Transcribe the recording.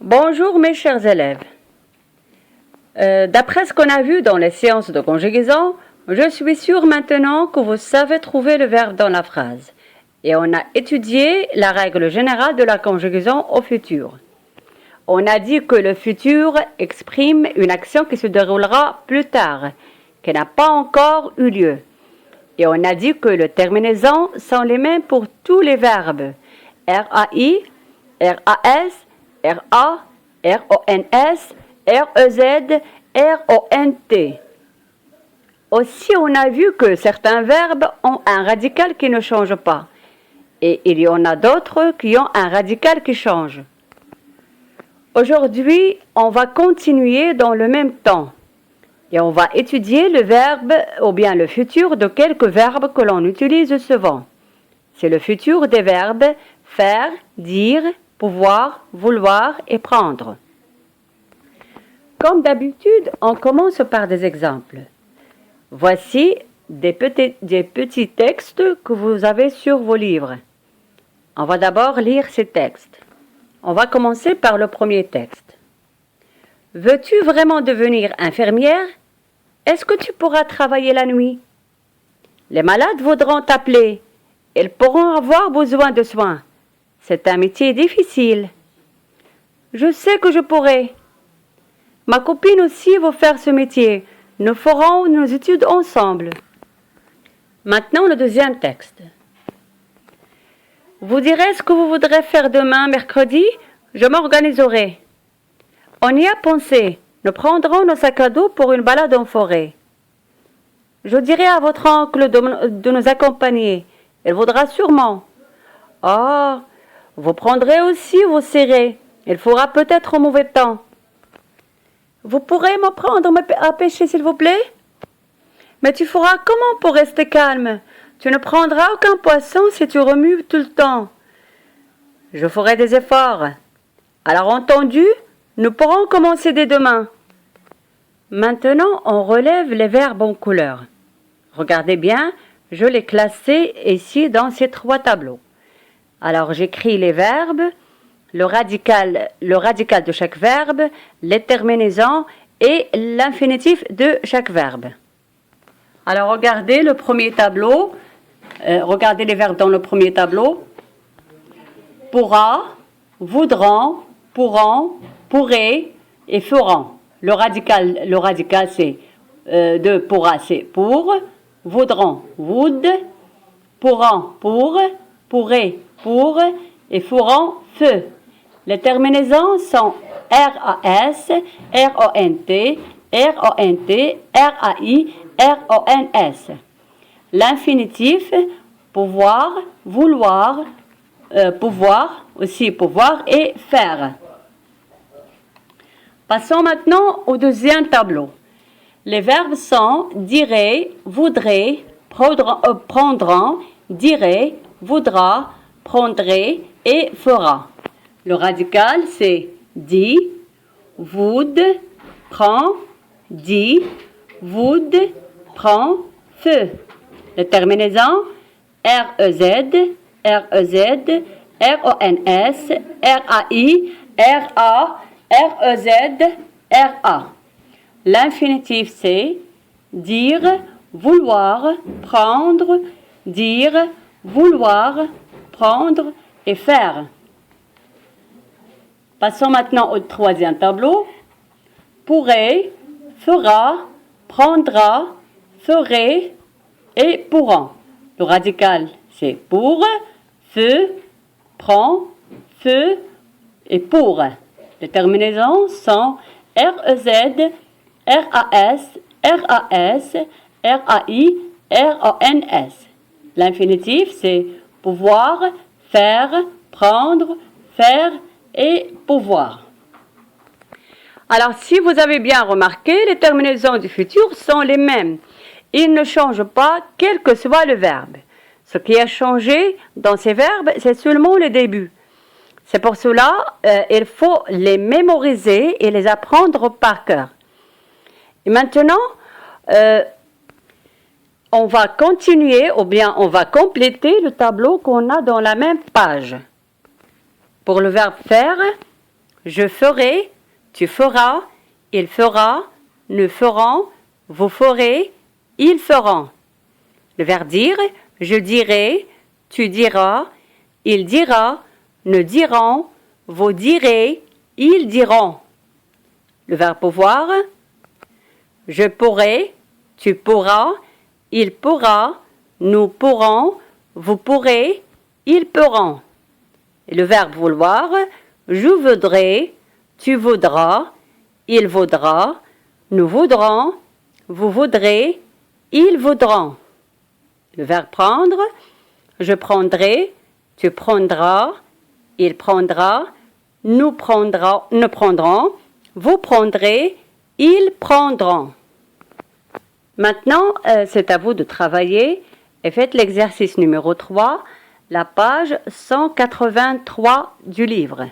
Bonjour mes chers élèves. D'après ce qu'on a vu dans les séances de conjugaison, je suis sûre maintenant que vous savez trouver le verbe dans la phrase. Et on a étudié la règle générale de la conjugaison au futur. On a dit que le futur exprime une action qui se déroulera plus tard, qui n'a pas encore eu lieu. Et on a dit que les terminaisons sont les mêmes pour tous les verbes. RAI, RAS, RA, RONS, REZ, RONT. Aussi, on a vu que certains verbes ont un radical qui ne change pas. Et il y en a d'autres qui ont un radical qui change. Aujourd'hui, on va continuer dans le même temps. Et on va étudier le verbe ou bien le futur de quelques verbes que l'on utilise souvent. C'est le futur des verbes faire, dire, pouvoir, vouloir et prendre. Comme d'habitude, on commence par des exemples. Voici des petits textes que vous avez sur vos livres. On va d'abord lire ces textes. On va commencer par le premier texte. Veux-tu vraiment devenir infirmière? Est-ce que tu pourras travailler la nuit? Les malades voudront t'appeler. Ils pourront avoir besoin de soins. C'est un métier difficile. Je sais que je pourrai. Ma copine aussi veut faire ce métier. Nous ferons nos études ensemble. Maintenant, le deuxième texte. Vous direz ce que vous voudrez faire demain, mercredi. Je m'organiserai. On y a pensé. Nous prendrons nos sacs à dos pour une balade en forêt. Je dirai à votre oncle de nous accompagner. Il voudra sûrement. Ah, vous prendrez aussi vos serrés. Il fera peut-être mauvais temps. Vous pourrez m'apprendre à pêcher, s'il vous plaît? Mais tu feras comment pour rester calme? Tu ne prendras aucun poisson si tu remues tout le temps. Je ferai des efforts. Alors entendu, nous pourrons commencer dès demain. Maintenant, on relève les verbes en couleur. Regardez bien, je les classés ici dans ces trois tableaux. Alors j'écris les verbes, le radical de chaque verbe, les terminaisons et l'infinitif de chaque verbe. Alors regardez le premier tableau, regardez les verbes dans le premier tableau. Pourra, voudront, pourront, pourraient et feront. Le radical c'est de pourra, c'est pour, voudront, would, pourront, pour, pourraient, pour et feront, feu. Les terminaisons sont RAS, RONT, RONT, RAI, RONS. L'infinitif, pouvoir, vouloir, pouvoir, aussi pouvoir et faire. Passons maintenant au deuxième tableau. Les verbes sont dirait, voudrait, prendront, dirait, voudra, prendrait et fera. Le radical c'est dit, would, prend, dit, would, prend, feu. Les terminaisons REZ, REZ, RONS, RAI, RA, REZ, RA. L'infinitif c'est dire, vouloir, prendre, dire, vouloir, prendre et faire. Passons maintenant au troisième tableau. Pourrait, fera, prendra, ferait et pourront. Le radical c'est pour, feu, prend, feu et pour. Les terminaisons sont REZ, RAS, RAS, RAI, RONS. L'infinitif c'est pouvoir, faire, prendre, faire et pouvoir. Alors, si vous avez bien remarqué, les terminaisons du futur sont les mêmes. Ils ne changent pas, quel que soit le verbe. Ce qui a changé dans ces verbes, c'est seulement le début. C'est pour cela il faut les mémoriser et les apprendre par cœur. Et maintenant, on va continuer ou bien on va compléter le tableau qu'on a dans la même page. Pour le verbe faire, Je ferai, tu feras, il fera, nous ferons, vous ferez, ils feront. Le verbe dire, je dirai, tu diras, il dira, nous dirons, vous direz, ils diront. Le verbe pouvoir, je pourrai, tu pourras, il pourra, nous pourrons, vous pourrez, ils pourront. Et le verbe vouloir, je voudrais, tu voudras, il voudra, nous voudrons, vous voudrez, ils voudront. Le verbe prendre, je prendrai, tu prendras, il prendra, nous prendrons, vous prendrez, ils prendront. Maintenant, c'est à vous de travailler et faites l'exercice numéro 3, la page 183 du livre.